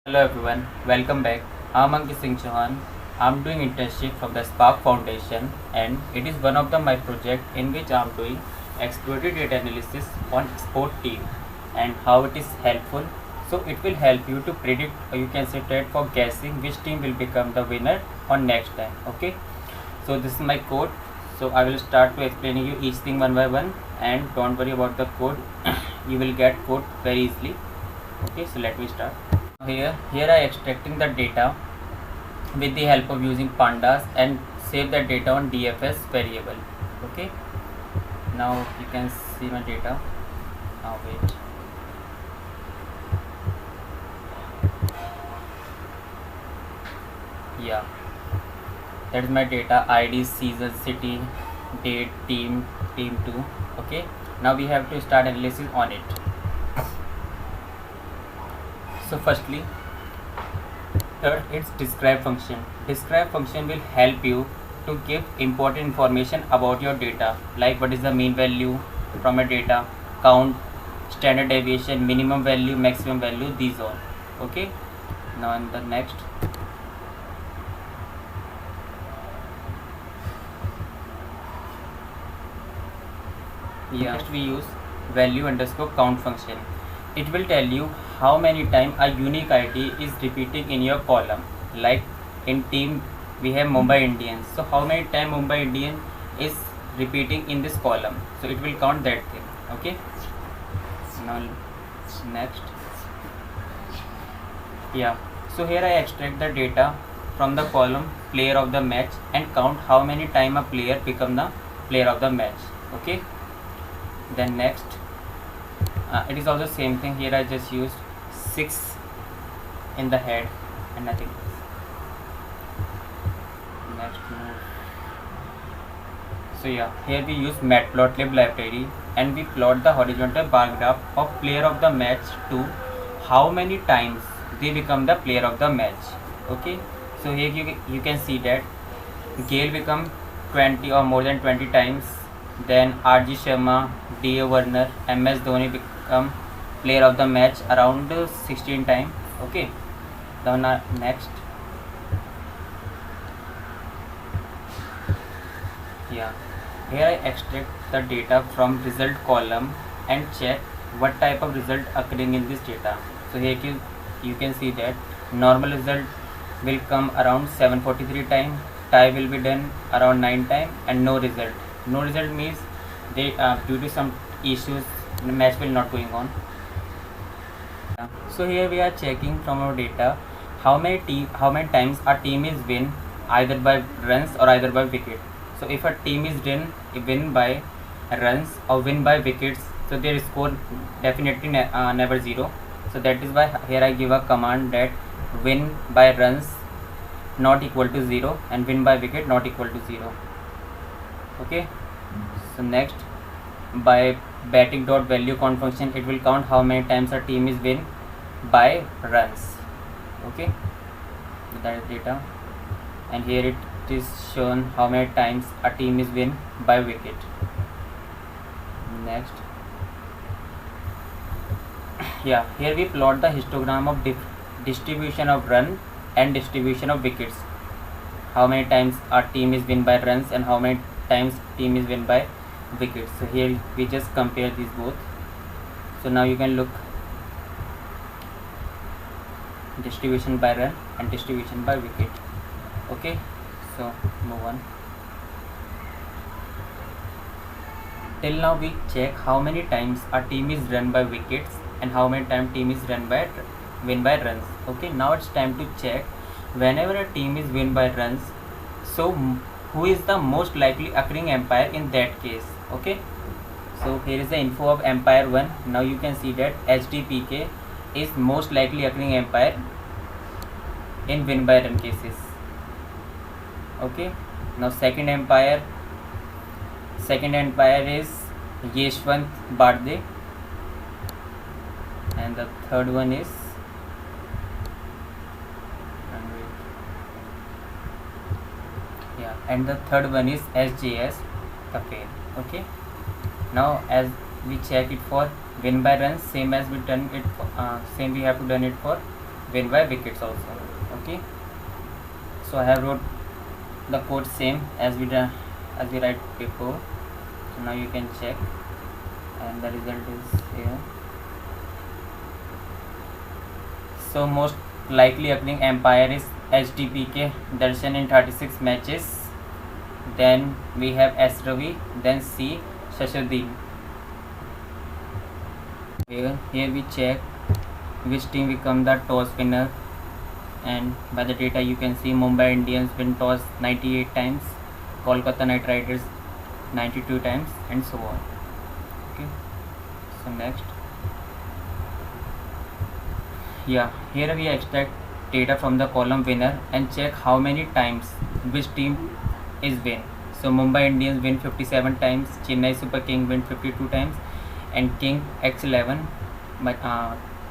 Hello everyone, welcome back. I'm Ankit Singh Chauhan. I'm doing internship from the Spark Foundation and it is one of my project in which I'm doing exploratory data analysis on sport team and how it is helpful. So it will help you to predict or you can say that for guessing which team will become the winner on next time. Okay. So this is my code. So I will start to explaining you each thing one by one and don't worry about the code. You will get code very easily. Okay, so let me start. Here I extracting the data with the help of using pandas and save the data on DFS variable. Okay, now you can see my data. Now wait. Yeah, that is my data: ID, season, city, date, team, team 2. Okay, now we have to start analysis on it. So firstly, third, it's describe function. Describe function will help you to give important information about your data, like what is the mean value from a data, count, standard deviation, minimum value, maximum value, these all. Okay, now in the next. Next we use value underscore count function. It will tell you how many times a unique ID is repeating in your column. Like in team we have Mumbai Indians. So how many times Mumbai Indian is repeating in this column. So it will count that thing. Okay. Now next. Yeah. So here I extract the data from the column player of the match and count how many times a player become the player of the match. Okay. Then next. It is also same thing. Here I just used 6 in the head and nothing else. Next move. So yeah, here we use matplotlib library and we plot the horizontal bar graph of player of the match to how many times they become the player of the match. Okay, so here you can see that Gale become 20 or more than 20 times, then RG Sharma, DA Warner, MS Dhoni become player of the match around 16 times. Okay, now next. Yeah, here I extract the data from result column and check what type of result occurring in this data. So here you can see that normal result will come around 743 times, tie will be done around 9 times, and no result. No result means they due to some issues the match will not going on. So here we are checking from our data how many times a team is win either by runs or either by wicket. So if a team is win by runs or win by wickets, so their score definitely never 0. So that is why here I give a command that win by runs not equal to 0 and win by wicket not equal to 0. Okay, so next, by batting dot value count function, it will count how many times a team is win by runs. Okay, that is data, and here it is shown how many times a team is win by wicket. Next, yeah, here we plot the histogram of distribution of run and distribution of wickets. How many times our team is win by runs and how many times team is win by wickets. So here we just compare these both. So now you can look distribution by run and distribution by wicket. Okay, so move on. Till now we check how many times our team is run by wickets and how many times team is win by runs. Okay, now it's time to check whenever a team is win by runs, so who is the most likely occurring umpire in that case. Okay, so here is the info of umpire 1. Now you can see that HDPK is most likely occurring umpire in win by run cases. Okay, now second umpire is Yeshwant Bardhe, and the third one is and the third one is SJS Kapil. Okay, now as we check it for win by runs, same as we done it same we have to done it for win by wickets also. Okay, so I have wrote the code same as we write before. So now you can check, and the result is here. So most likely occurring umpire is HDPK Darshan in 36 matches. Then we have S Ravi, then C Shashaddin. Here we check which team become the toss winner, and by the data you can see Mumbai Indians win toss 98 times, Kolkata Knight Riders 92 times, and so on. Okay, so next, here we extract data from the column winner and check how many times which team is win. So Mumbai Indians win 57 times, Chennai Super King win 52 times, and King X11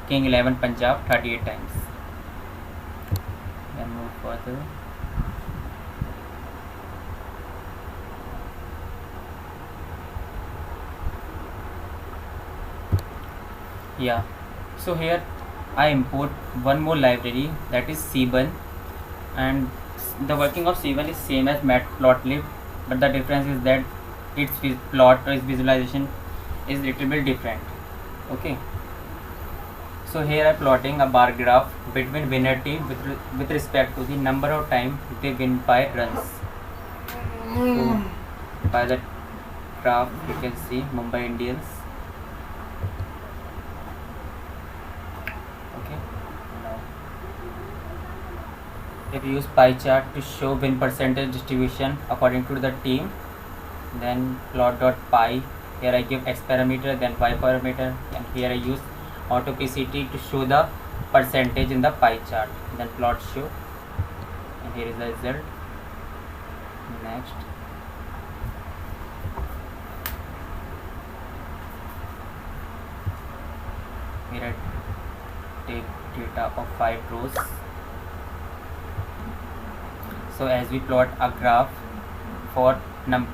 King 11 Punjab 38 times. Then move further. So here I import one more library, that is Cbun, and the working of Cbun is same as Matplotlib, but the difference is that its plot or its visualization is little bit different. Okay, so here I am plotting a bar graph between winner team with respect to the number of time they win by runs. So by the graph you can see Mumbai Indians. Okay, now if you use pie chart to show win percentage distribution according to the team, then plot.pie. Here I give x parameter, then y parameter, and here I use AutoPCT to show the percentage in the pie chart, then plot show, and here is the result. Next, here I take data of 5 rows. So as we plot a graph for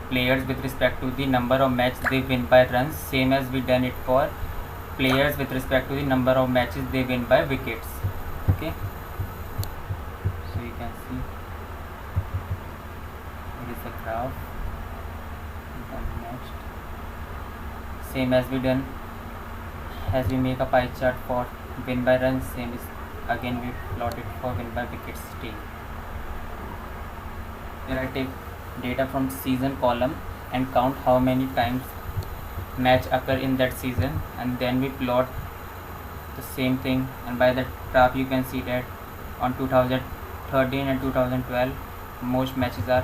players with respect to the number of matches they win by runs, same as we done it for players with respect to the number of matches they win by wickets. Okay, so you can see it is the graph. Then next, same as we done, as we make a pie chart for win by runs, same is again we plot it for win by wickets team. Here I take data from season column and count how many times match occur in that season, and then we plot the same thing, and by the graph you can see that on 2013 and 2012 most matches are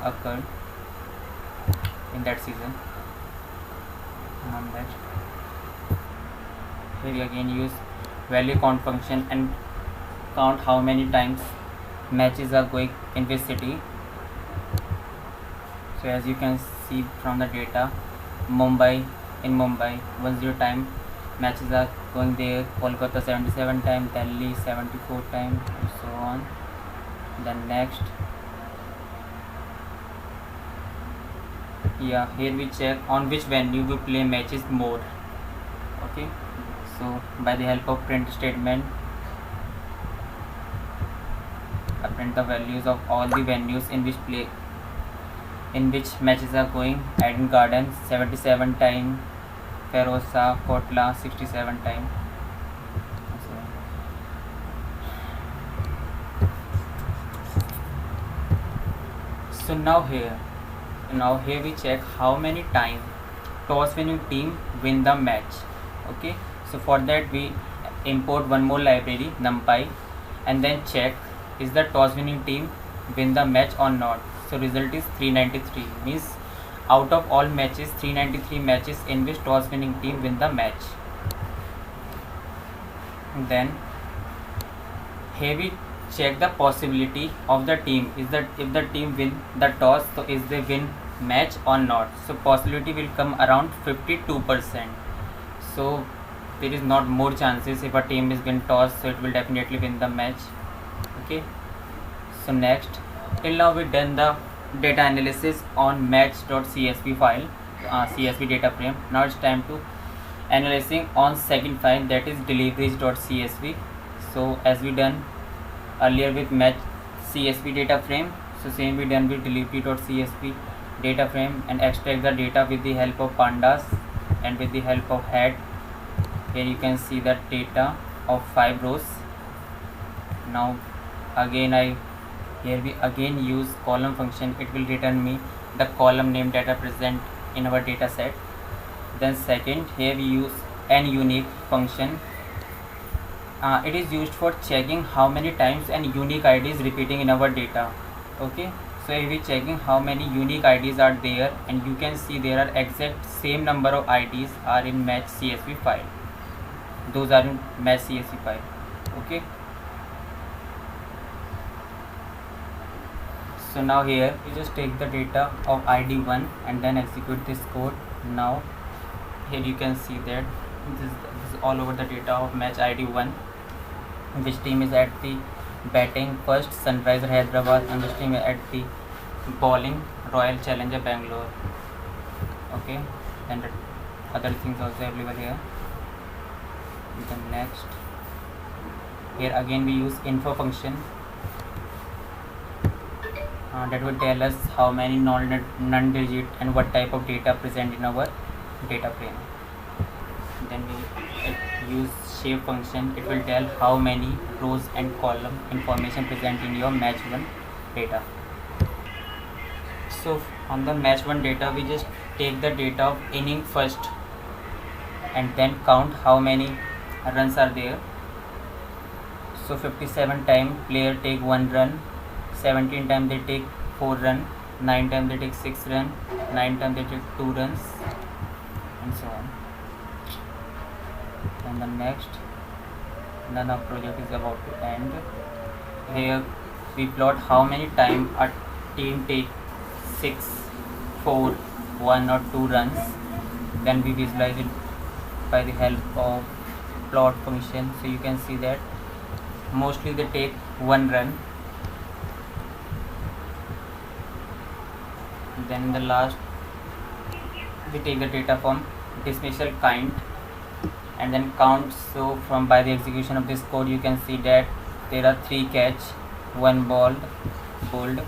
occurred in that season. Now next, here we again use value count function and count how many times matches are going in which city. So as you can see from the data, in Mumbai 10 time matches are going there, Kolkata 77 times, Delhi 74 times, and so on. Then next, here we check on which venue we play matches more. Okay, so by the help of print statement, I print the values of all the venues in which matches are going. Eden Gardens 77 time, Feroza Kotla 67 time. So now here we check how many time toss winning team win the match. Okay, so for that we import one more library, NumPy, and then check is the toss winning team win the match or not. So result is 393, means out of all matches 393 matches in which toss winning team win the match. Then here we check the possibility of the team, is that if the team win the toss, so is they win match or not. So possibility will come around 52%. So there is not more chances if a team is win toss, so it will definitely win the match. Okay, so next, till now we done the data analysis on match.csv file, CSV data frame. Now it's time to analyzing on second file, that is deliveries.csv. So as we done earlier with match CSV data frame, so same we done with delivery.csv data frame and extract the data with the help of pandas and with the help of head. Here you can see the data of 5 rows. Now again here we again use column function. It will return me the column name data present in our data set. Then second, here we use an unique function. It is used for checking how many times an unique ID is repeating in our data. Okay, so here we checking how many unique IDs are there, and you can see there are exact same number of IDs are in match CSV file. Those are in match CSV file. Okay, so now here we just take the data of ID1 and then execute this code. Now here you can see that this is all over the data of match ID1, which team is at the batting first, Sunrisers Hyderabad, and which team is at the bowling, Royal Challenger Bangalore. Okay, and the other things also available here. Then next, here again we use info function that will tell us how many non-digit and what type of data present in our data frame. Then we use shape function. It will tell how many rows and column information present in your match 1 data. So on the match 1 data, we just take the data of inning first and then count how many runs are there. So 57 time player take 1 run, 17 time they take 4 run, 9 time they take 6 run, 9 time they take 2 runs, and so on. And the next, then our project is about to end. Here we plot how many time a team take 6, 4, 1 or 2 runs. Then we visualize it by the help of plot function. So you can see that mostly they take 1 run. Then in the last, we take the data from dismissal kind and then count. So from by the execution of this code, you can see that there are 3 catch, 1 bold.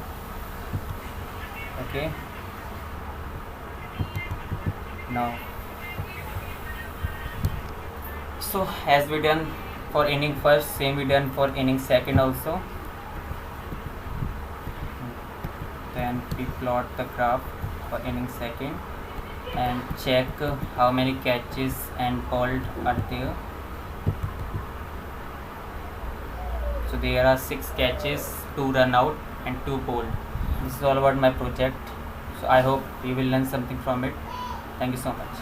Okay, now so as we done for inning first, same we done for inning second also. Then we plot the graph for inning second and check how many catches and bowled are there. So there are 6 catches, 2 run out and 2 bowled. This is all about my project. So I hope you will learn something from it. Thank you so much.